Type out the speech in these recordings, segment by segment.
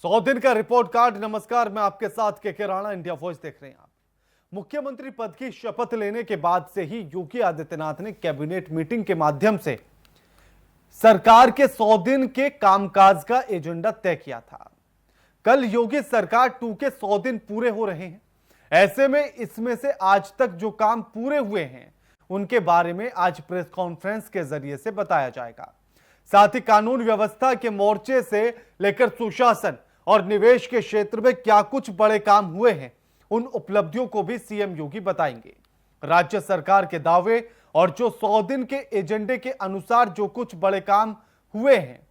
100 दिन का report card. नमस्कार, मैं आपके साथ के राणा, इंडिया वॉइस देख रहे हैं आप। मुख्यमंत्री पद की शपथ लेने के बाद से ही योगी आदित्यनाथ ने कैबिनेट मीटिंग के माध्यम से सरकार के 100 दिन के कामकाज का एजेंडा तय किया था। कल योगी सरकार 2 के 100 दिन पूरे हो रहे हैं। ऐसे में इसमें से आज तक जो काम पूरे हुए हैं उनके बारे में आज प्रेस कॉन्फ्रेंस के जरिए से बताया जाएगा। साथ ही कानून व्यवस्था के मोर्चे से लेकर सुशासन और निवेश के क्षेत्र में क्या कुछ बड़े काम हुए हैं, उन उपलब्धियों को भी सीएम योगी बताएंगे। राज्य सरकार के दावे और जो 100 दिन के एजेंडे के अनुसार जो कुछ बड़े काम हुए हैं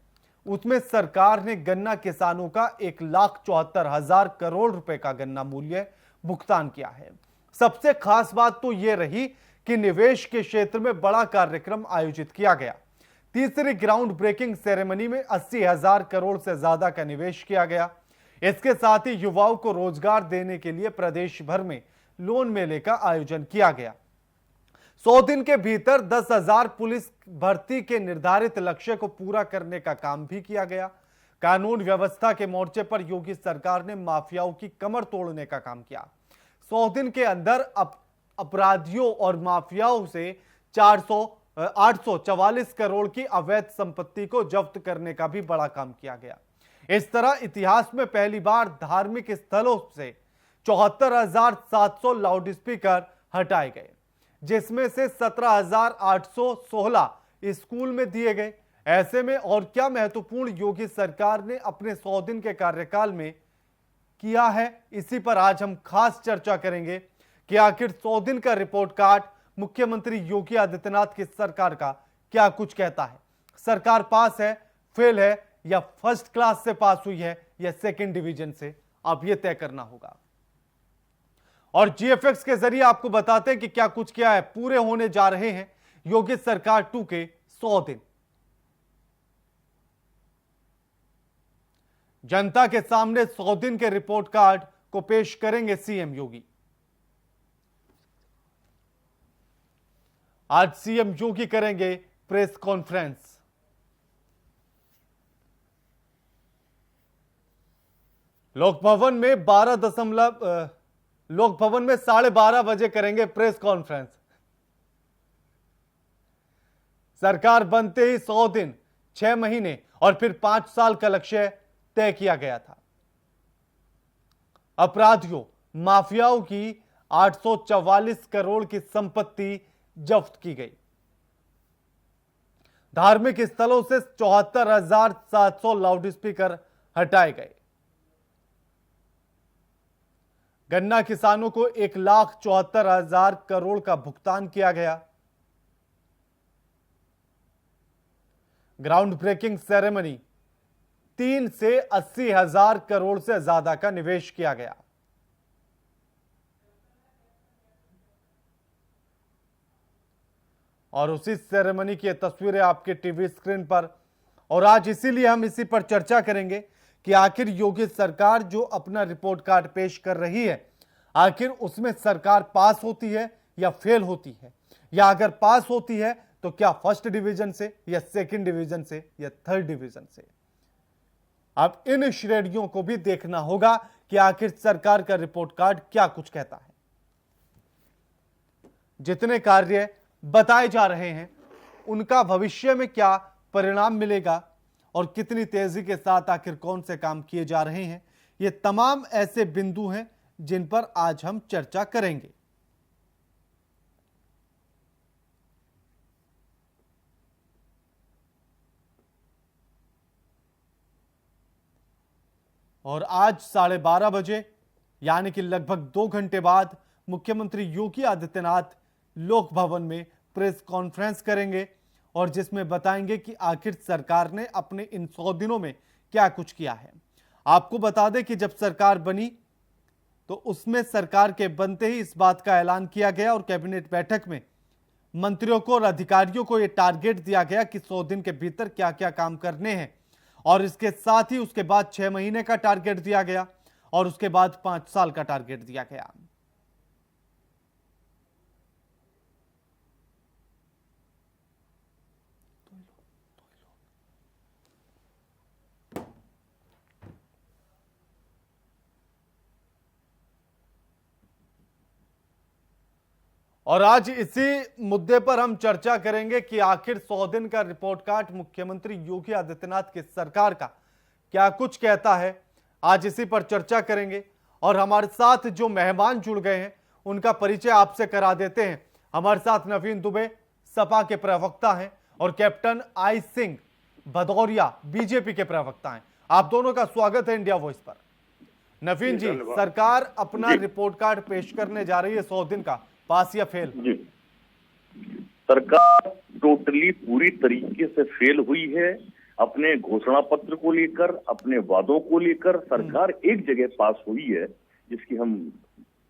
उसमें सरकार ने गन्ना किसानों का 1,74,000 करोड़ रुपए का गन्ना मूल्य भुगतान किया है। सबसे खास बात तो यह रही कि निवेश के क्षेत्र में बड़ा कार्यक्रम आयोजित किया गया। तीसरी ग्राउंड ब्रेकिंग सेरेमनी में 80,000 करोड़ से ज्यादा का निवेश किया गया। इसके साथ ही युवाओं को रोजगार देने के लिए प्रदेश भर में लोन मेले का आयोजन किया गया। 100 दिन के भीतर 10,000 पुलिस भर्ती के निर्धारित लक्ष्य को पूरा करने का काम भी किया गया। कानून व्यवस्था के मोर्चे पर योगी सरकार ने माफियाओं की कमर तोड़ने का काम किया। 100 दिन के अंदर अपराधियों और माफियाओं से 844 करोड़ की अवैध संपत्ति को जब्त करने का भी बड़ा काम किया गया। इस तरह इतिहास में पहली बार धार्मिक स्थलों से 74,700 लाउडस्पीकर हटाए गए, जिसमें से 17,816 स्कूल में दिए गए। ऐसे में और क्या महत्वपूर्ण योगी सरकार ने अपने 100 दिन के कार्यकाल में किया है, इसी पर आज हम खास चर्चा करेंगे कि आखिर 100 दिन का रिपोर्ट कार्ड मुख्यमंत्री योगी आदित्यनाथ की सरकार का क्या कुछ कहता है। सरकार पास है, फेल है, या फर्स्ट क्लास से पास हुई है, या सेकंड डिवीजन से, अब यह तय करना होगा। और जीएफएक्स के जरिए आपको बताते हैं कि क्या कुछ किया है। पूरे होने जा रहे हैं योगी सरकार 2 के 100 दिन। जनता के सामने 100 दिन के रिपोर्ट कार्ड को पेश करेंगे सीएम योगी। आज सीएम योगी करेंगे प्रेस कॉन्फ्रेंस। लोक भवन में 12:30 बजे करेंगे प्रेस कॉन्फ्रेंस। सरकार बनते ही 100 दिन, 6 महीने और फिर 5 साल का लक्ष्य तय किया गया था। अपराधियों, माफियाओं की 844 करोड़ की संपत्ति जब्त की गई। धार्मिक स्थलों से 74,700 लाउडस्पीकर हटाए गए। गन्ना किसानों को 1,74,000 करोड़ का भुगतान किया गया। ग्राउंड ब्रेकिंग सेरेमनी 3 से 80,000 करोड़ से ज्यादा का निवेश किया गया। और उसी सेरेमनी की तस्वीरें आपके टीवी स्क्रीन पर। और आज इसीलिए हम इसी पर चर्चा करेंगे कि आखिर योगी सरकार जो अपना रिपोर्ट कार्ड पेश कर रही है, आखिर उसमें सरकार पास होती है या फेल होती है, या अगर पास होती है तो क्या फर्स्ट डिवीजन से, या सेकंड डिवीजन से, या थर्ड डिवीजन से। अब इन श्रेणियों को भी देखना होगा कि आखिर सरकार का रिपोर्ट कार्ड क्या कुछ कहता है। जितने कार्य बताए जा रहे हैं उनका भविष्य में क्या परिणाम मिलेगा और कितनी तेजी के साथ आखिर कौन से काम किए जा रहे हैं, ये तमाम ऐसे बिंदु हैं जिन पर आज हम चर्चा करेंगे। और आज 12:30 बजे यानी कि लगभग 2 घंटे बाद मुख्यमंत्री योगी आदित्यनाथ लोक भवन में प्रेस कॉन्फ्रेंस करेंगे और जिसमें बताएंगे कि आखिर सरकार ने अपने इन 100 दिनों में क्या कुछ किया है। आपको बता दें कि जब सरकार बनी तो उसमें सरकार के बनते ही इस बात का ऐलान किया गया और कैबिनेट बैठक में मंत्रियों को और अधिकारियों को यह टारगेट दिया गया कि 100 दिन के भीतर क्या क्या काम करने हैं। और इसके साथ ही उसके बाद 6 महीने का टारगेट दिया गया और उसके बाद 5 साल का टारगेट दिया गया। और आज इसी मुद्दे पर हम चर्चा करेंगे कि आखिर 100 दिन का रिपोर्ट कार्ड मुख्यमंत्री योगी आदित्यनाथ की सरकार का क्या कुछ कहता है। आज इसी पर चर्चा करेंगे और हमारे साथ जो मेहमान जुड़ गए हैं उनका परिचय आपसे करा देते हैं। हमारे साथ नवीन दुबे सपा के प्रवक्ता हैं और captain I Singh Bhadauria BJP के प्रवक्ता हैं। आप दोनों का स्वागत है इंडिया वॉइस पर। नवीन जी, सरकार अपना रिपोर्ट कार्ड पेश करने जा रही है 100 दिन का, पास या फेल? जी, सरकार टोटली पूरी तरीके से फेल हुई है। अपने घोषणा पत्र को लेकर, अपने वादों को लेकर सरकार एक जगह पास हुई है जिसकी हम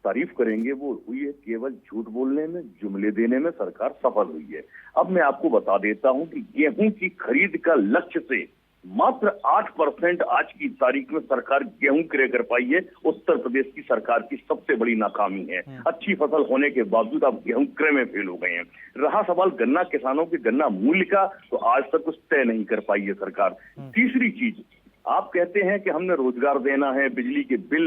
तारीफ करेंगे, वो हुई है केवल झूठ बोलने में, जुमले देने में सरकार सफल हुई है। अब मैं आपको बता देता हूं कि गेहूं की खरीद का लक्ष्य से मात्र 8% आज की तारीख में सरकार गेहूं क्रय कर पाई है। उत्तर प्रदेश की सरकार की सबसे बड़ी नाकामी है। अच्छी फसल होने के बावजूद आप गेहूं क्रय में फेल हो गए हैं। रहा सवाल गन्ना किसानों के गन्ना मूल्य का, तो आज तक कुछ तय नहीं कर पाई है सरकार। तीसरी चीज, आप कहते हैं कि हमने रोजगार देना है, बिजली के बिल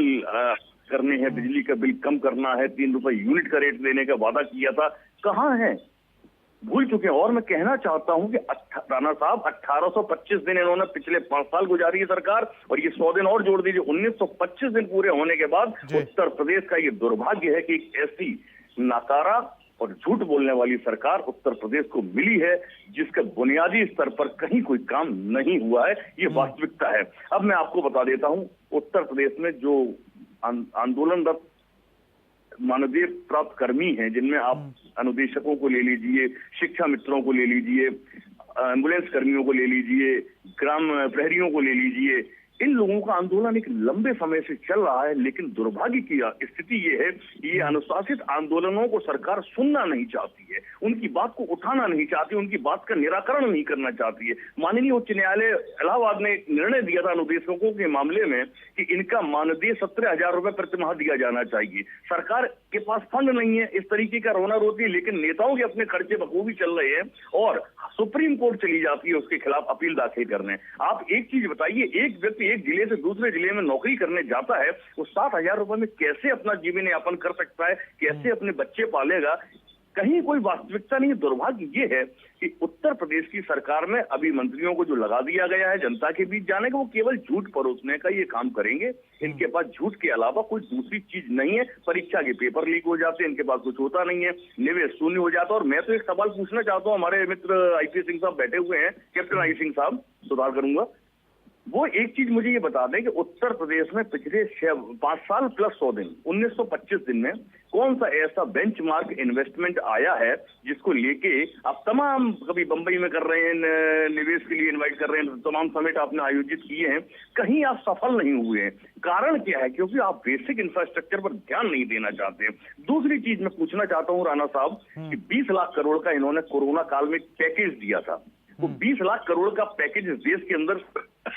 करने हैं, बिजली का बिल कम करना है, 3 रुपए यूनिट का रेट देने का वादा किया था, कहां है? भूल चुके हैं। और मैं कहना चाहता हूं कि राणा साहब 1825 दिन इन्होंने पिछले 5 साल गुजारी है सरकार, और ये 100 दिन और जोड़ दीजिए, 1925 दिन पूरे होने के बाद उत्तर प्रदेश का ये दुर्भाग्य है कि एक ऐसी नाकारा और झूठ बोलने वाली सरकार उत्तर प्रदेश को मिली है जिसका बुनियादी स्तर पर कहीं कोई काम नहीं हुआ है। ये वास्तविकता है। अब मैं आपको बता देता हूं, उत्तर प्रदेश में जो आंदोलनरत मानदेय प्राप्त कर्मी हैं, जिनमें आप अनुदेशकों को ले लीजिए, शिक्षा मित्रों को ले लीजिए, एम्बुलेंस कर्मियों को ले लीजिए, ग्राम प्रहरियों को ले लीजिए, इन लोगों का आंदोलन एक लंबे समय से चल रहा है। लेकिन दुर्भाग्य की स्थिति ये है कि ये अनुशासित आंदोलनों को सरकार सुनना नहीं चाहती है, उनकी बात को उठाना नहीं चाहती, उनकी बात का निराकरण नहीं करना चाहती है। माननीय उच्च न्यायालय इलाहाबाद ने एक निर्णय दिया था अनुदेशकों के मामले में कि इनका मानदेय 17,000 रुपए प्रतिमाह दिया जाना चाहिए। सरकार के पास फंड नहीं है, इस तरीके का रोना रोती है, लेकिन नेताओं के अपने खर्चे बखूबी चल रहे हैं और सुप्रीम कोर्ट चली जाती है उसके खिलाफ अपील दाखिल करने। आप एक चीज बताइए, एक व्यक्ति एक जिले से दूसरे जिले में नौकरी करने जाता है, वो 7,000 रुपए में कैसे अपना जीवन यापन कर सकता है, कैसे अपने बच्चे पालेगा? कहीं कोई वास्तविकता नहीं। दुर्भाग्य ये है कि उत्तर प्रदेश की सरकार में अभी मंत्रियों को जो लगा दिया गया है जनता के बीच जाने का, वो केवल झूठ परोसने का ये काम करेंगे। इनके पास झूठ के अलावा कोई दूसरी चीज नहीं है। परीक्षा के पेपर लीक हो जाते हैं, इनके पास कुछ होता नहीं है, निवेश शून्य हो जाता है। और मैं तो एक सवाल पूछना चाहता हूँ, हमारे मित्र आईपी सिंह साहब बैठे हुए हैं, कैप्टन आई सिंह साहब, सुधार करूंगा, वो एक चीज मुझे ये बता दें कि उत्तर प्रदेश में पिछले 5 साल प्लस 100 दिन, 1925 दिन में कौन सा ऐसा बेंचमार्क इन्वेस्टमेंट आया है जिसको लेके आप तमाम, कभी बंबई में कर रहे हैं, निवेश के लिए इनवाइट कर रहे हैं, तमाम समिट आपने आयोजित किए हैं, कहीं आप सफल नहीं हुए हैं। कारण क्या है? क्योंकि आप बेसिक इंफ्रास्ट्रक्चर पर ध्यान नहीं देना चाहते। दूसरी चीज मैं पूछना चाहता हूँ राणा साहब कि 20 लाख करोड़ का इन्होंने कोरोना काल में पैकेज दिया था। वो 20 लाख करोड़ का पैकेज इस देश के अंदर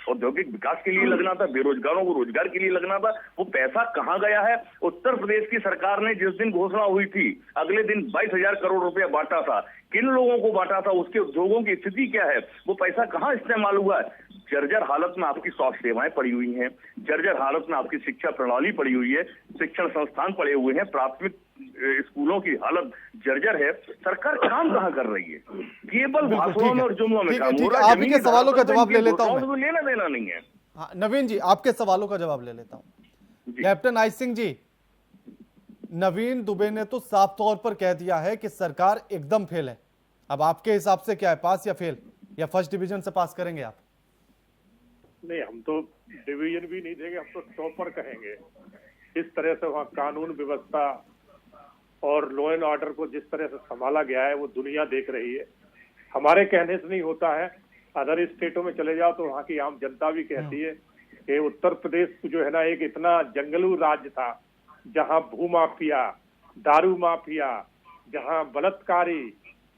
औद्योगिक विकास के लिए लगना था, बेरोजगारों को रोजगार के लिए लगना था, वो पैसा कहां गया है? उत्तर प्रदेश की सरकार ने जिस दिन घोषणा हुई थी, अगले दिन 22,000 करोड़ रुपया बांटा था। किन लोगों को बांटा था? उसके उद्योगों की स्थिति क्या है? वो पैसा कहां इस्तेमाल हुआ है? जर्जर हालत में आपकी स्वास्थ्य सेवाएं पड़ी हुई हैं, जर्जर हालत में आपकी शिक्षा प्रणाली पड़ी हुई है, शिक्षण संस्थान पड़े हुए हैं, प्राथमिक स्कूलों की हालत जर्जर है। सरकार काम कहां कर रही है? केवल भाषणों में और जुमलों में काम हो रहा है। आप के सवालों का जवाब ले लेता हूं, लेना देना नहीं है। नवीन जी, आपके सवालों का जवाब ले लेता हूं। कैप्टन आई सिंह जी, नवीन दुबे ने तो साफ तौर पर कह दिया है कि सरकार एकदम फेल है। अब आपके हिसाब से क्या है, पास या फेल, या फर्स्ट डिवीजन से पास करेंगे आप? नहीं, हम तो डिवीजन भी नहीं देंगे, हम तो टॉपर कहेंगे। इस तरह से वहाँ कानून व्यवस्था और लॉ एंड ऑर्डर को जिस तरह से संभाला गया है वो दुनिया देख रही है। हमारे कहने से नहीं होता है, अदर स्टेटों में चले जाओ तो वहाँ की आम जनता भी कहती है कि उत्तर प्रदेश जो है ना, एक इतना जंगलू राज्य था जहाँ भूमाफिया, दारू माफिया, जहाँ बलात्कारी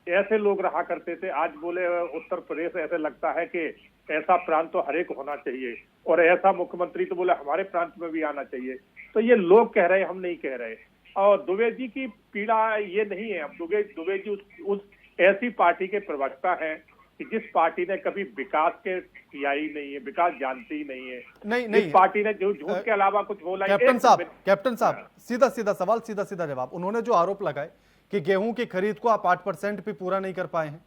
ऐसे लोग रहा करते थे। आज बोले उत्तर प्रदेश, ऐसे लगता है कि ऐसा प्रांत तो हर एक होना चाहिए, और ऐसा मुख्यमंत्री तो बोले हमारे प्रांत में भी आना चाहिए। तो ये लोग कह रहे हैं, हम नहीं कह रहे। और दुबे जी की पीड़ा ये नहीं है। हम दुबे जी उस ऐसी पार्टी के प्रवक्ता हैं कि जिस पार्टी ने कभी विकास के किया ही नहीं है, विकास जानती ही नहीं है। नहीं, पार्टी ने जो झूठ के अलावा कुछ बोला। कैप्टन साहब, सीधा सीधा सवाल, सीधा सीधा जवाब। उन्होंने जो आरोप लगाए कि गेहूं की खरीद को आप 8% भी पूरा नहीं कर पाए हैं?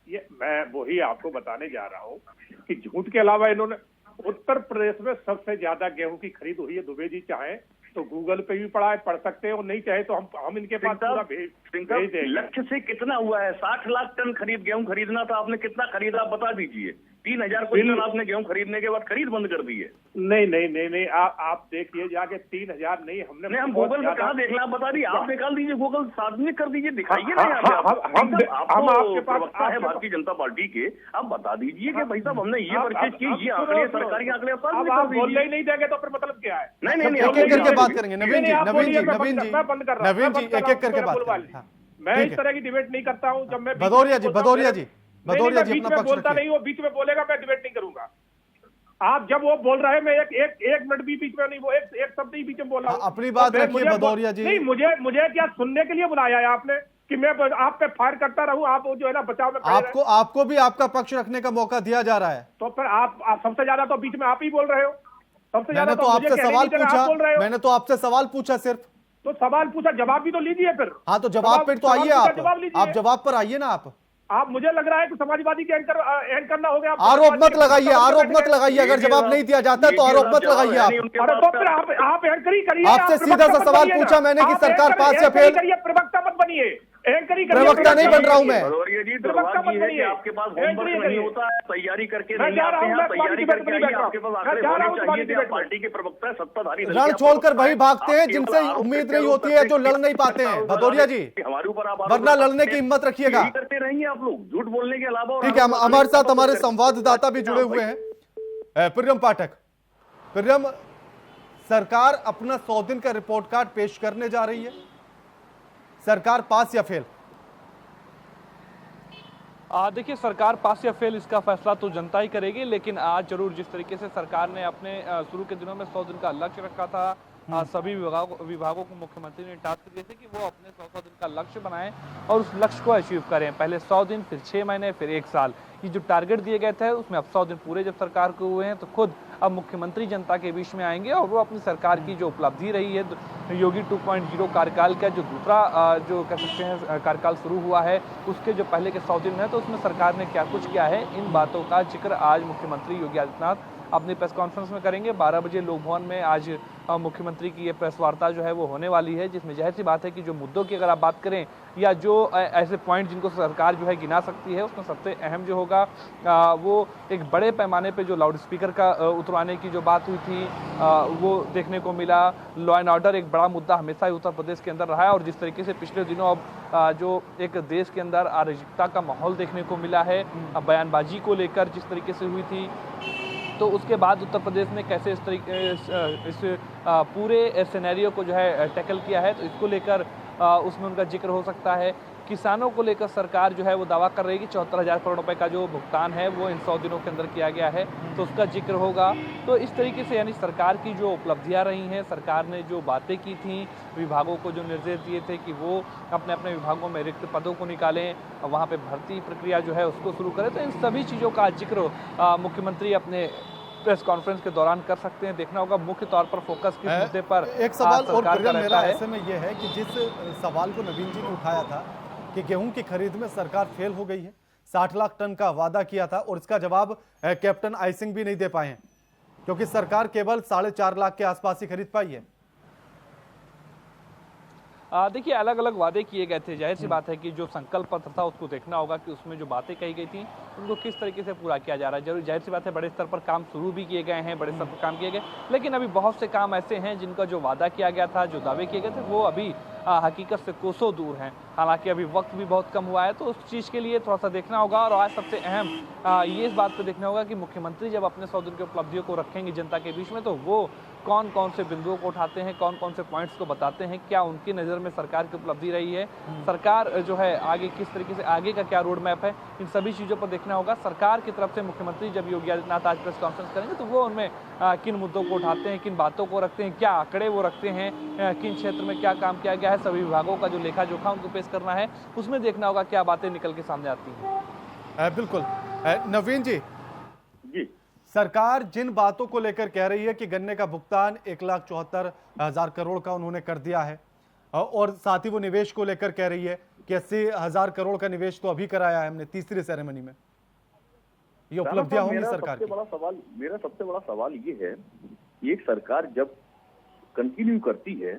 ये मैं वही आपको बताने जा रहा हूँ कि झूठ के अलावा इन्होंने उत्तर प्रदेश में सबसे ज्यादा गेहूं की खरीद हुई है। दुबे जी चाहे तो गूगल पे भी पढ़ सकते हैं, और नहीं चाहे तो हम इनके पास पूरा भेज देंगे। लक्ष्य से कितना हुआ है? 60 लाख टन गेहूं खरीदना था, आपने कितना खरीदा आप बता दीजिए। 3000 क्विंटल आपने गेहूं खरीदने के बाद खरीद बंद कर दी है। नहीं, आप देखिए जाके 3000 नहीं, हमने हम गूगल पे कहाँ देख रहे, आप बता दीजिए, आप निकाल दीजिए, गूगल सार्वजनिक कर दीजिए, दिखाइए ना। हम आपके पास है भारतीय जनता पार्टी के, आप बता दीजिए कि भाई साहब हमने ये परचेज की, ये आंकड़े सरकारी आंकड़े आप बोलने ही नहीं देंगे तो फिर मतलब क्या है? नहीं, एक एक करके बात करेंगे। नवीन जी एक एक करके बात करेंगे। मैं इस तरह की डिबेट नहीं करता हूँ। जब मैं भदौरिया जी बीच में बोलता नहीं, वो बीच में बोलेगा, मैं डिबेट नहीं करूंगा। आप जब वो बोल रहे हैं, मैं एक मिनट भी बीच में नहीं, वो एक शब्द ही बीच में बोल रहा हूँ। अपनी बात रखिए भदौरिया जी। नहीं, मुझे क्या सुनने के लिए बुलाया है आपने कि मैं आप पे फायर करता रहूं? आप जो है ना बचाव में आपको भी आपका पक्ष रखने का मौका दिया जा रहा है। तो फिर आप सबसे ज्यादा तो बीच में आप ही बोल रहे हो। सबसे ज्यादा तो आपसे सवाल पूछा, मैंने तो आपसे सवाल पूछा सिर्फ। तो सवाल पूछा, जवाब भी तो लीजिए फिर। हाँ, तो जवाब पे तो आइए आप जवाब पर आइए ना। आप मुझे लग रहा है कि समाजवादी के एंकर ना हो गया। आरोप मत लगाइए, अगर जवाब नहीं दिया जाता तो आरोप मत लगाइए आप। अरे तो फिर आप एंकर ही करिए। आपसे सीधा सा सवाल पूछा मैंने कि सरकार पास या फेल। प्रवक्ता मत बनिए, एंकर ही करिए। प्रवक्ता नहीं बन रहा हूं मैं। प्रवक्ता मत बनिए, आपके पास होमवर्क नहीं होता है, तैयारी करके नहीं आते हैं, तैयारी करके आइए, आपके पास आंकड़े होने चाहिए थे। पार्टी के प्रवक्ता सत्ताधारी रण छोड़कर वही भागते हैं जिनसे उम्मीद नहीं होती है, जो लड़ नहीं पाते हैं। भदौरिया जी, हमारे ऊपर आप वरना लड़ने की हिम्मत रखिएगा। करते रहेंगे आप लोग, झूठ बोलने के अलावा। ठीक है, हमारे साथ हमारे संवाददाता भी जुड़े हुए हैं, प्रियम पाठक। प्रियम, सरकार अपना 100 दिन का रिपोर्ट कार्ड पेश करने जा रही है, सरकार पास या फेल? देखिए, सरकार पास या फेल इसका फैसला तो जनता ही करेगी, लेकिन आज जरूर जिस तरीके से सरकार ने अपने शुरू के दिनों में 100 दिन का लक्ष्य रखा था, सभी विभागों को मुख्यमंत्री ने टास्क दिए थे कि वो अपने 100 दिन का लक्ष्य बनाएं और उस लक्ष्य को अचीव करें। पहले 100 दिन, फिर 6 महीने, फिर 1 साल। ये जो टारगेट दिए गए थे उसमें अब 100 दिन पूरे जब सरकार को हुए हैं, तो खुद अब मुख्यमंत्री जनता के बीच में आएंगे और वो अपनी सरकार की जो उपलब्धि रही है, योगी 2.0 कार्यकाल का जो दूसरा जो कह सकते हैं कार्यकाल शुरू हुआ है, उसके जो पहले के 100 दिन है, तो उसमें सरकार ने क्या कुछ किया है, इन बातों का जिक्र आज मुख्यमंत्री योगी आदित्यनाथ अपनी प्रेस कॉन्फ्रेंस में करेंगे। 12 बजे लोक भवन में आज मुख्यमंत्री की ये प्रेस वार्ता जो है वो होने वाली है, जिसमें जाहिर सी बात है कि जो मुद्दों की अगर आप बात करें या जो ऐसे पॉइंट जिनको सरकार जो है गिना सकती है, उसमें सबसे अहम जो होगा वो एक बड़े पैमाने पे जो लाउड स्पीकर का उतरवाने की जो बात हुई थी वो देखने को मिला। लॉ एंड ऑर्डर एक बड़ा मुद्दा हमेशा ही उत्तर प्रदेश के अंदर रहा है, और जिस तरीके से पिछले दिनों अब जो एक देश के अंदर अराजकता का माहौल देखने को मिला है, बयानबाजी को लेकर जिस तरीके से हुई थी, तो उसके बाद उत्तर प्रदेश ने कैसे इस पूरे सिनेरियो को जो है टैकल किया है, तो इसको लेकर उसमें उनका जिक्र हो सकता है। किसानों को लेकर सरकार जो है वो दावा कर रही है कि 74,000 करोड़ रुपए का जो भुगतान है वो इन 100 दिनों के अंदर किया गया है, तो उसका जिक्र होगा। तो इस तरीके से यानी सरकार की जो उपलब्धियां रही हैं, सरकार ने जो बातें की थी, विभागों को जो निर्देश दिए थे कि वो अपने अपने विभागों में रिक्त पदों को निकालें, वहाँ पे भर्ती प्रक्रिया जो है उसको शुरू करें, तो इन सभी चीज़ों का जिक्र मुख्यमंत्री अपने प्रेस कॉन्फ्रेंस के दौरान कर सकते हैं। देखना होगा मुख्य तौर पर फोकस किस मुद्दे पर। एक सवाल और मेरा ऐसे में यह है कि जिस सवाल को नवीन जी ने उठाया था कि गेहूं की खरीद में सरकार फेल हो गई है, 60 लाख टन का वादा किया था, और इसका जवाब कैप्टन आई सिंह भी नहीं दे पाए हैं, क्योंकि सरकार केवल 4.5 लाख के आसपास ही खरीद पाई है। देखिए, अलग अलग वादे किए गए थे, जाहिर सी बात है कि जो संकल्प पत्र था उसको देखना होगा कि उसमें जो बातें कही गई थी उनको किस तरीके से पूरा किया जा रहा है। जरूर जाहिर सी बात है बड़े स्तर पर काम शुरू भी किए गए हैं, बड़े स्तर पर काम किए गए, लेकिन अभी बहुत से काम ऐसे हैं जिनका जो वादा किया गया था, जो दावे किए गए थे, वो अभी हकीकत से कोसों दूर हैं। हालांकि अभी वक्त भी बहुत कम हुआ है, तो उस चीज़ के लिए थोड़ा सा देखना होगा। और आज सबसे अहम ये इस बात पर देखना होगा कि मुख्यमंत्री जब अपने 100 दिन की उपलब्धियों को रखेंगे जनता के बीच में, तो वो कौन कौन से बिंदुओं को उठाते हैं, कौन कौन से पॉइंट्स को बताते हैं, क्या उनकी नज़र में सरकार की उपलब्धि रही है, सरकार जो है आगे किस तरीके से, आगे का क्या रोड मैप है, इन सभी चीज़ों पर देखना होगा। सरकार की तरफ से मुख्यमंत्री जब योगी आदित्यनाथ आज प्रेस कॉन्फ्रेंस करेंगे, तो वो उनमें किन मुद्दों को उठाते हैं, किन बातों को रखते हैं, क्या आंकड़े वो रखते हैं, किन क्षेत्र में क्या काम किया गया है, सभी विभागों का जो लेखा जोखा उनको पेश करना है, उसमें देखना होगा क्या बातें निकल के सामने आती हैं। बिल्कुल। नवीन जी, सरकार जिन बातों को लेकर कह रही है कि गन्ने का भुगतान 1,74,000 करोड़ का उन्होंने कर दिया है, और साथ ही वो निवेश को लेकर कह रही है कि 80,000 करोड़ का निवेश तो अभी कराया है हमने तीसरी सेरेमनी में। ये उपलब्धियां होंगी सरकार की। मेरा सबसे बड़ा सवाल ये है कि एक सरकार जब कंटिन्यू करती है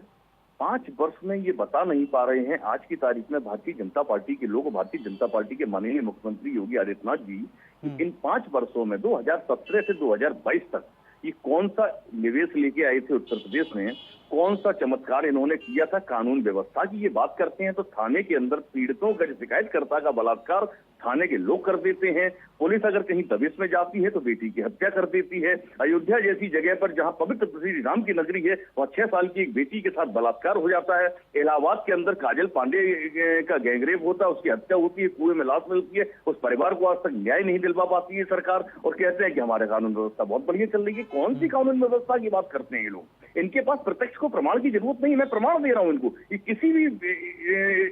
5 वर्ष में ये बता नहीं पा रहे हैं आज की तारीख में भारतीय जनता पार्टी के लोग, भारतीय जनता पार्टी के माननीय मुख्यमंत्री योगी आदित्यनाथ जी, इन 5 वर्षों में 2017 से 2022 तक ये कौन सा निवेश लेके आए थे उत्तर प्रदेश में, कौन सा चमत्कार इन्होंने किया था कानून व्यवस्था की। ये बात करते हैं तो थाने के अंदर पीड़ितों का, शिकायतकर्ता का बलात्कार थाने के लोग कर देते हैं। पुलिस अगर कहीं दबिश में जाती है तो बेटी की हत्या कर देती है। अयोध्या जैसी जगह पर जहां पवित्र श्री राम की नगरी है वहां 6 साल की एक बेटी के साथ बलात्कार हो जाता है। इलाहाबाद के अंदर काजल पांडे का गैंगरेप होता है, उसकी हत्या होती है, कुएं में लाश मिलती है। उस परिवार को आज तक न्याय नहीं दिलवा पाती है सरकार, और कहते हैं कि हमारे कानून व्यवस्था बहुत बढ़िया चल रही है। कौन सी कानून व्यवस्था की बात करते हैं ये लोग? इनके पास प्रत्यक्ष को प्रमाण की जरूरत नहीं, मैं प्रमाण दे रहा हूं इनको। ये किसी भी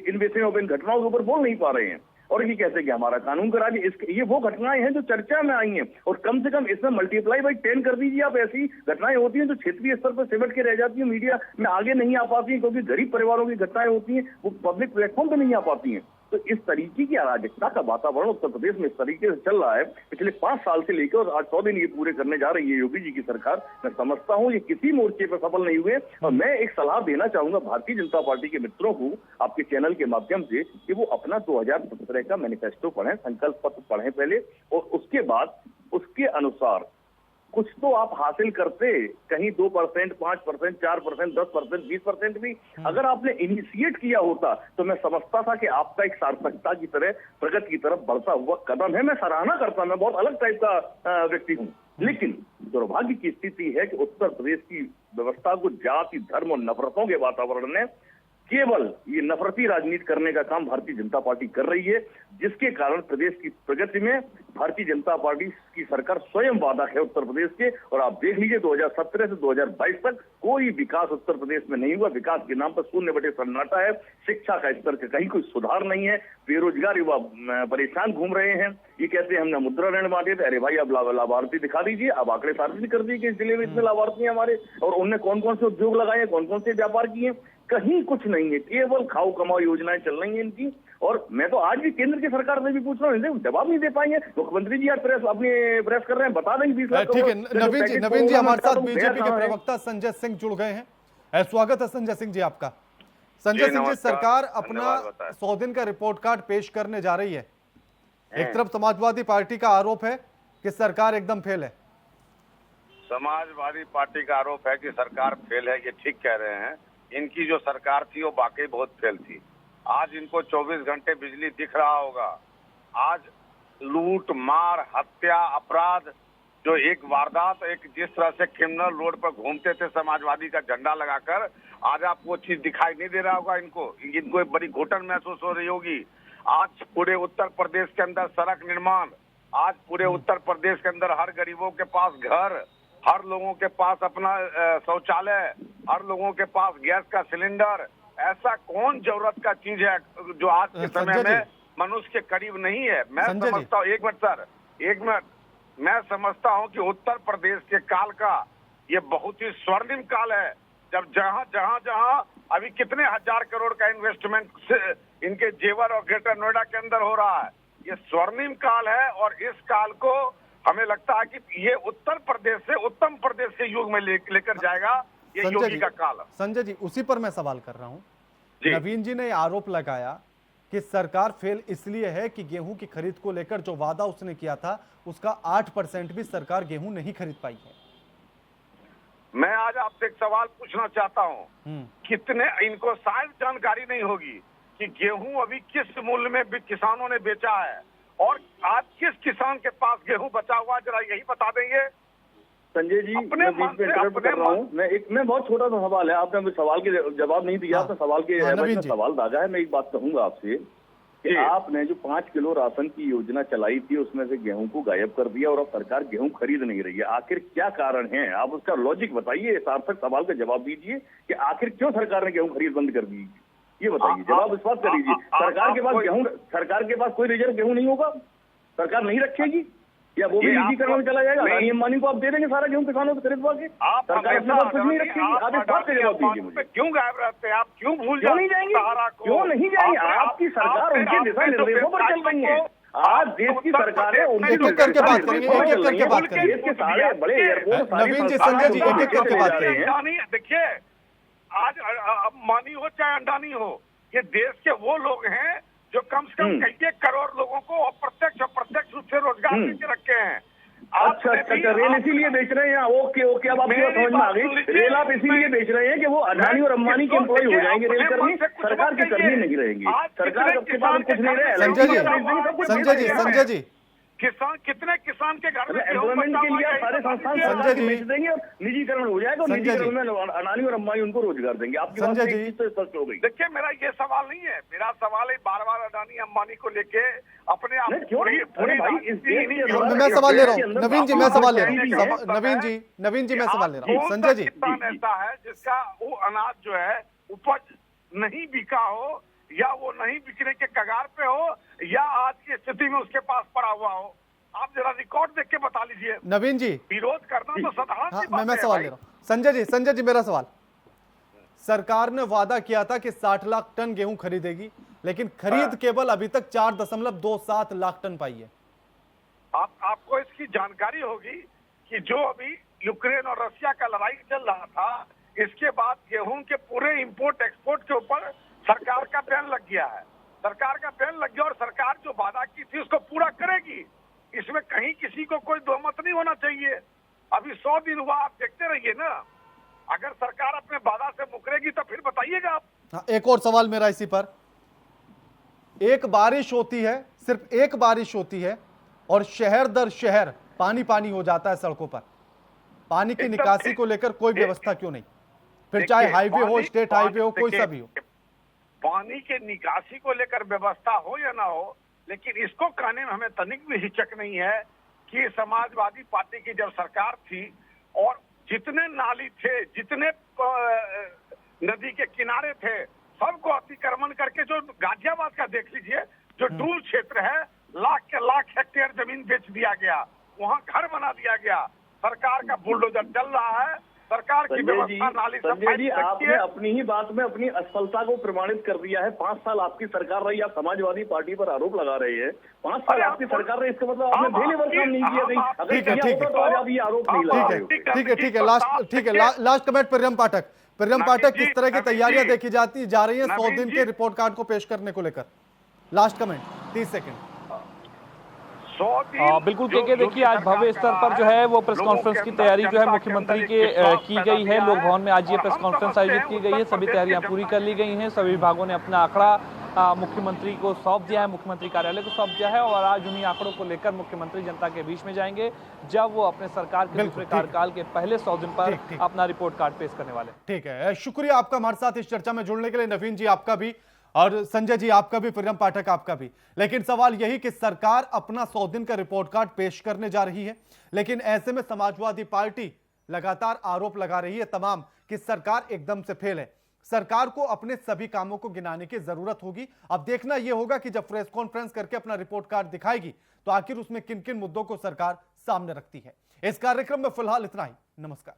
इन विषयों पर, इन घटनाओं के ऊपर बोल नहीं पा रहे हैं और ये कहते हैं कि हमारा कानून करा दिए। ये वो घटनाएं हैं जो चर्चा में आई हैं, और कम से कम इसमें मल्टीप्लाई बाई 10 कर दीजिए आप। ऐसी घटनाएं होती हैं जो क्षेत्रीय स्तर पर सिमट के रह जाती हैं, मीडिया में आगे नहीं आ पाती हैं, क्योंकि गरीब परिवारों की घटनाएं होती हैं वो पब्लिक प्लेटफॉर्म पे नहीं आ पाती हैं। तो इस तरीके की अराजकता का वातावरण उत्तर प्रदेश में इस तरीके से चल रहा है पिछले 5 साल से लेकर, और आज 100 दिन ये पूरे करने जा रही है योगी जी की सरकार। मैं समझता हूं ये किसी मोर्चे पर सफल नहीं हुए, और मैं एक सलाह देना चाहूंगा भारतीय जनता पार्टी के मित्रों को आपके चैनल के माध्यम से कि वो अपना 2017 का मैनिफेस्टो पढ़ें, संकल्प पत्र पढ़ें पहले, और उसके बाद उसके अनुसार कुछ तो आप हासिल करते। कहीं 2%, 5%, 4%, 10%, 20% भी अगर आपने इनिशिएट किया होता तो मैं समझता था कि आपका एक सार्थकता की तरह प्रगति की तरफ बढ़ता हुआ कदम है। मैं सराहना करता, मैं बहुत अलग टाइप का व्यक्ति हूं, लेकिन दुर्भाग्य की स्थिति है कि उत्तर प्रदेश की व्यवस्था को जाति, धर्म और नफरतों के वातावरण ने केवल ये नफरती राजनीति करने का काम भारतीय जनता पार्टी कर रही है, जिसके कारण प्रदेश की प्रगति में भारतीय जनता पार्टी की सरकार स्वयं बाधक है उत्तर प्रदेश के। और आप देख लीजिए 2017 से 2022 तक कोई विकास उत्तर प्रदेश में नहीं हुआ। विकास के नाम पर 0 सन्नाटा है। शिक्षा का स्तर का कहीं कोई सुधार नहीं है। बेरोजगार युवा परेशान घूम रहे हैं। ये कहते हैं हमने मुद्रा ऋण बांटे थे, अरे भाई अब लाभार्थी दिखा दीजिए। अब आंकड़े सार्वजनिक कर दिए कि इस जिले में इतने लाभार्थी हैं हमारे, और उनने कौन कौन से उद्योग लगाए, कौन कौन से व्यापार किए। कहीं कुछ नहीं है, केवल खाओ कमाओ योजनाएं चल रही हैं इनकी। और मैं तो आज भी केंद्र की सरकार से भी पूछ रहा हूँ, जवाब नहीं दे पाएंगे। मुख्यमंत्री जी आज प्रेस कर रहे हैं, बता देंगे 20 लाख। ठीक है, नवीन जी हमारे साथ बीजेपी के प्रवक्ता संजय सिंह जुड़ गए हैं। स्वागत है संजय सिंह जी आपका। संजय सिंह जी, सरकार अपना 100 दिन का रिपोर्ट कार्ड पेश करने जा रही है। एक तरफ समाजवादी पार्टी का आरोप है कि सरकार एकदम फेल है। समाजवादी पार्टी का आरोप है कि सरकार फेल है, ये ठीक कह रहे हैं। इनकी जो सरकार थी वो वाकई बहुत फेल थी। आज इनको 24 घंटे बिजली दिख रहा होगा। आज लूट, मार, हत्या, अपराध, जो एक वारदात, एक जिस तरह से क्रिमिनल रोड पर घूमते थे समाजवादी का झंडा लगाकर, आज आपको वो चीज दिखाई नहीं दे रहा होगा। इनको एक बड़ी घुटन महसूस हो रही होगी। आज पूरे उत्तर प्रदेश के अंदर सड़क निर्माण, आज पूरे उत्तर प्रदेश के अंदर हर गरीबों के पास घर, हर लोगों के पास अपना शौचालय, हर लोगों के पास गैस का सिलेंडर। ऐसा कौन जरूरत का चीज है जो आज के समय में मनुष्य के करीब नहीं है? मैं समझता हूँ, एक मिनट, मैं समझता हूँ कि उत्तर प्रदेश के काल का ये बहुत ही स्वर्णिम काल है, जब जहां अभी कितने हजार करोड़ का इन्वेस्टमेंट इनके जेवर और ग्रेटर नोएडा के अंदर हो रहा है। ये स्वर्णिम काल है, और इस काल को हमें लगता है कि ये उत्तर प्रदेश से उत्तम प्रदेश के युग में लेकर जाएगा। ये योगी का काल है। संजय जी, उसी पर मैं सवाल कर रहा हूँ। नवीन जी ने आरोप लगाया कि सरकार फेल इसलिए है कि गेहूं की खरीद को लेकर जो वादा उसने किया था उसका 8% भी सरकार गेहूं नहीं खरीद पाई है। मैं आज आपसे एक सवाल पूछना चाहता हूं, कितने, इनको शायद जानकारी नहीं होगी कि गेहूं अभी किस मूल्य में किसानों ने बेचा है, और आज किस किसान के पास गेहूं बचा हुआ, जरा यही बता देंगे। संजय जी, मैं बीच में इंटरप्ट कर रहा हूँ। मैं बहुत छोटा सा सवाल है, आपने सवाल के जवाब नहीं दिया। आपने सवाल के सवाल दागा है। मैं एक बात कहूंगा आपसे कि आपने जो 5 किलो राशन की योजना चलाई थी उसमें से गेहूं को गायब कर दिया, और अब सरकार गेहूं खरीद नहीं रही है। आखिर क्या कारण है? आप उसका लॉजिक बताइए, सार्थक सवाल का जवाब दीजिए कि आखिर क्यों सरकार ने गेहूं खरीद बंद कर दी, ये बताइए। जवाब स्पष्ट कर दीजिए। सरकार के पास कोई रिजर्व गेहूं नहीं होगा? सरकार नहीं रखेगी? या वो भी ये निजीकरण में चला जाएगा? नहीं। अदानी अंबानी को आप दे देंगे सारा गेहूं किसानों से खरीदवा के? आप सरकार अपने पास कुछ नहीं रखेगी। आप इस बात का जवाब दीजिए मुझे। क्यों गायब रहते हैं आप? क्यों भूल क्यों नहीं जाएंगे? क्यों नहीं जाएंगे? आपकी सरकार उनके दिशा निर्देशों पर चल रही है। आज देश की सरकार है, उनके एक-एक करके बात करेंगे, एक-एक करके बात करेंगे। देश के सारे बड़े एयरपोर्ट, नवीन जी, संजय जी, एक-एक करके बात करेंगे। अंडानी, देखिए आज अंबानी हो चाहे अंडानी हो, ये देश के वो लोग हैं जो कम से कम कई करोड़ लोगों को अप्रत्यक्ष अप्रत्यक्ष रूप से रोजगार देके रखे हैं। अच्छा, रेल इसीलिए बेच रहे हैं? ओके ओके, अब आपकी बात समझ में आ गई। रेल आप इसीलिए बेच रहे हैं कि वो अडानी और अंबानी के एम्प्लॉय हो जाएंगे रेल कर्मी, सरकार के कर्मी नहीं रहेंगे। सरकार के पास कुछ नहीं रहे। संजय जी किसान, कितने किसान के घर में एम्प्लॉयमेंट के लिए सारे संस्थान सरकार के बेच देंगे और निजीकरण हो जाएगा। संजय जी। निजीकरण में अडानी और अंबानी उनको रोजगार देंगे। आपकी बात संजय एक जी। चीज तो स्पष्ट हो गई। देखिए, मेरा ये सवाल नहीं है, मेरा सवाल है बार बार अडानी अंबानी को लेके अपने आप नहीं, क्यों नहीं? पूरी भाई, इस देश के अंदर- मैं सवाल ले रहा हूँ, नवीन जी मैं सवाल ले रहा जी, हूँ, नवीन जी मैं सवाल ले रहा हूँ। संजय जी, किसान ऐसा है जिसका वो अनाज जो है उपज नहीं बिका हो, या वो नहीं बिकने के कगार पे हो, या आज की स्थिति में उसके पास पड़ा हुआ हो, आप जरा रिकॉर्ड देख के बता लीजिए। नवीन जी, विरोध करना तो साधारण हाँ सी बात मैं है सवाल भाई। ले रहा हूँ। संजय जी मेरा सवाल, सरकार ने वादा किया था कि 60 लाख टन गेहूं खरीदेगी, लेकिन खरीद केवल अभी तक 4.27 लाख टन पाई है। आपको इसकी जानकारी होगी कि जो अभी यूक्रेन और रशिया का लड़ाई चल रहा था, इसके बाद गेहूं के पूरे इंपोर्ट एक्सपोर्ट के ऊपर सरकार का बैन लग गया है। सरकार का बैन लग गया और सरकार जो वादा की थी उसको पूरा करेगी। इसमें कहीं किसी को कोई दोमत नहीं होना चाहिए। अभी 100 दिन हुआ, आप देखते रहिए ना। अगर सरकार अपने वादा से मुकरेगी तो फिर बताइएगा आप। हाँ, एक और सवाल मेरा इसी पर, एक बारिश होती है, सिर्फ एक बारिश होती है और शहर दर शहर पानी पानी हो जाता है सड़कों पर। पानी की निकासी को लेकर कोई व्यवस्था क्यों नहीं? फिर चाहे हाईवे हो, स्टेट हाईवे हो, कोई सा भी हो। पानी के निकासी को लेकर व्यवस्था हो या ना हो, लेकिन इसको कहने में हमें तनिक भी हिचक नहीं है कि समाजवादी पार्टी की जब सरकार थी और जितने नाली थे, जितने नदी के किनारे थे, सबको अतिक्रमण करके, जो गाजियाबाद का देख लीजिए, जो डूल क्षेत्र है, लाख के लाख हेक्टेयर जमीन बेच दिया गया, वहां घर बना दिया गया। सरकार का बुलडोजर चल रहा है, सरकार की व्यवस्था नाली संजय जी, सफाई आपने अपनी ही बात में अपनी असफलता को प्रमाणित कर दिया है। 5 साल आपकी सरकार रही, आप समाजवादी पार्टी पर आरोप लगा रहे हैं। 5 साल आपकी सरकार रही, इसका मतलब आपने पहले वर्ष काम नहीं किया। अगर ठीक है, किया ठीक होता है। तो आज आप ये आरोप नहीं लगा रहे होते। ठीक है, लास्ट कमेंट प्रियम पाठक, किस तरह की तैयारियां देखी जा रही है 100 दिन के रिपोर्ट कार्ड को पेश करने को लेकर? Last comment 30 second. बिल्कुल के देखिए, आज भव्य स्तर पर जो है वो प्रेस कॉन्फ्रेंस की तैयारी जो है मुख्यमंत्री की गई है। लोक भवन में आज ये प्रेस कॉन्फ्रेंस आयोजित की गई है। सभी तैयारियां पूरी कर ली गई हैं। सभी विभागों ने अपना आंकड़ा मुख्यमंत्री को सौंप दिया है, मुख्यमंत्री कार्यालय को सौंप दिया है, और आज उन्हीं आंकड़ों को लेकर मुख्यमंत्री जनता के बीच में जाएंगे जब वो अपने सरकार के दूसरे कार्यकाल के पहले 100 दिन पर अपना रिपोर्ट कार्ड पेश करने वाले। ठीक है, शुक्रिया आपका हमारे साथ इस चर्चा में जुड़ने के लिए। नवीन जी आपका भी, और संजय जी आपका भी, प्रियम पाठक आपका भी। लेकिन सवाल यही कि सरकार अपना 100 दिन का रिपोर्ट कार्ड पेश करने जा रही है, लेकिन ऐसे में समाजवादी पार्टी लगातार आरोप लगा रही है तमाम कि सरकार एकदम से फेल है। सरकार को अपने सभी कामों को गिनाने की जरूरत होगी। अब देखना यह होगा कि जब प्रेस कॉन्फ्रेंस करके अपना रिपोर्ट कार्ड दिखाएगी तो आखिर उसमें किन किन मुद्दों को सरकार सामने रखती है। इस कार्यक्रम में फिलहाल इतना ही। नमस्कार।